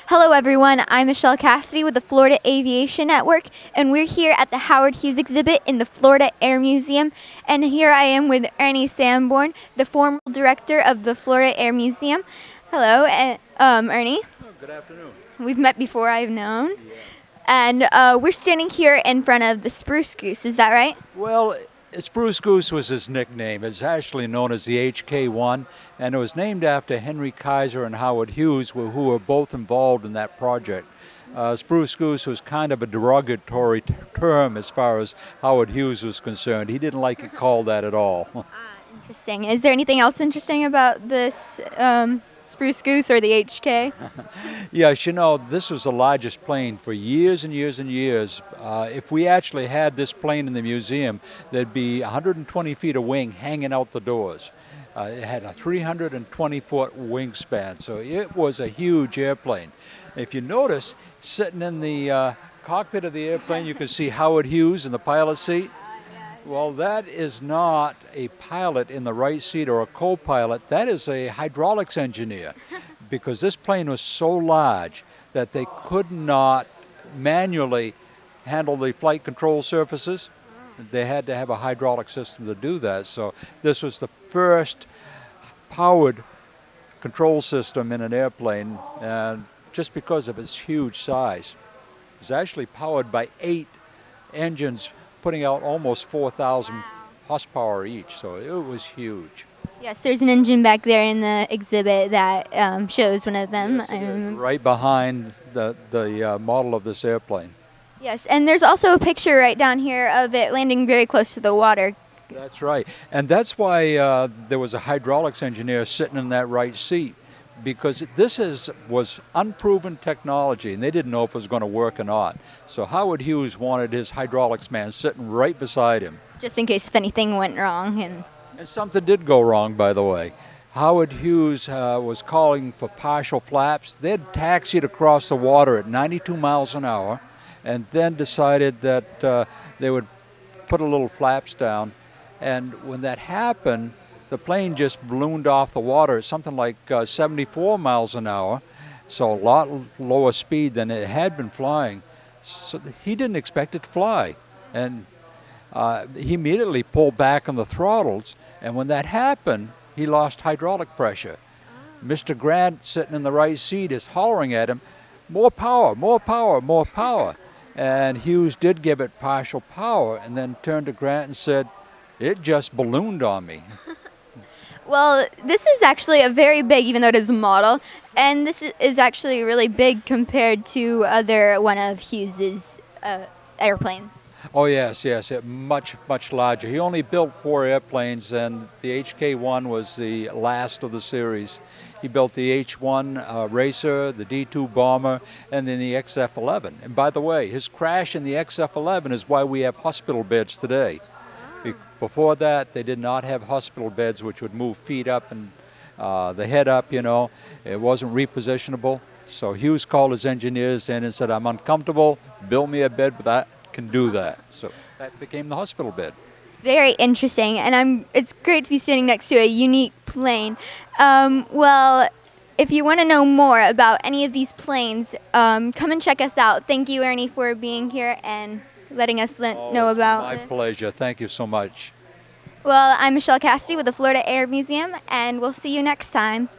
Hello everyone, I'm Michelle Cassidy with the Florida Aviation Network, and we're here at the Howard Hughes exhibit in the Florida Air Museum. And here I am with Ernie Sanborn, the former director of the Florida Air Museum. Hello, Ernie. Oh, good afternoon. We've met before, I've known. Yeah. And we're standing here in front of the Spruce Goose, is that right? Well, Spruce Goose was his nickname. It's actually known as the HK-1, and it was named after Henry Kaiser and Howard Hughes, who were both involved in that project. Spruce Goose was kind of a derogatory term as far as Howard Hughes was concerned. He didn't like it called that at all. Interesting. Is there anything else interesting about this Spruce Goose or the HK? Yes, this was the largest plane for years and years and years. If we actually had this plane in the museum, there'd be 120 feet of wing hanging out the doors. It had a 320-foot wingspan, so it was a huge airplane. If you notice, sitting in the cockpit of the airplane, you can see Howard Hughes in the pilot seat. Well, that is not a pilot in the right seat or a co-pilot. That is a hydraulics engineer, because this plane was so large that they could not manually handle the flight control surfaces. They had to have a hydraulic system to do that. So this was the first powered control system in an airplane, and just because of its huge size. It was actually powered by 8 engines putting out almost 4,000 horsepower each, so it was huge. Yes, there's an engine back there in the exhibit that shows one of them. Yes, it is, right behind the model of this airplane. Yes, and there's also a picture right down here of it landing very close to the water. That's right, and that's why there was a hydraulics engineer sitting in that right seat, because this was unproven technology, and they didn't know if it was going to work or not. So Howard Hughes wanted his hydraulics man sitting right beside him. Just in case if anything went wrong. And something did go wrong, by the way. Howard Hughes was calling for partial flaps. They'd taxied across the water at 92 miles an hour, and then decided that they would put a little flaps down. And when that happened, the plane just ballooned off the water at something like 74 miles an hour, so a lot lower speed than it had been flying. So he didn't expect it to fly, and he immediately pulled back on the throttles, and when that happened, he lost hydraulic pressure. Mr. Grant, sitting in the right seat, is hollering at him, "More power, more power, more power." And Hughes did give it partial power, and then turned to Grant and said, "It just ballooned on me." well, this is actually a very big, even though it is a model, and this is actually really big compared to other one of Hughes's airplanes. Oh yes, much larger. He only built 4 airplanes, and the HK-1 was the last of the series. He built the H-1 Racer, the D-2 Bomber, and then the XF-11. And by the way, his crash in the XF-11 is why we have hospital beds today. Before that, they did not have hospital beds which would move feet up and the head up, It wasn't repositionable. So Hughes called his engineers in and said, "I'm uncomfortable, build me a bed that can do that." So that became the hospital bed. It's very interesting, and it's great to be standing next to a unique plane. Well, if you want to know more about any of these planes, come and check us out. Thank you, Ernie, for being here and letting us know about My this. pleasure. Thank you so much. Well, I'm Michelle Cassidy with the Florida Air Museum, and we'll see you next time.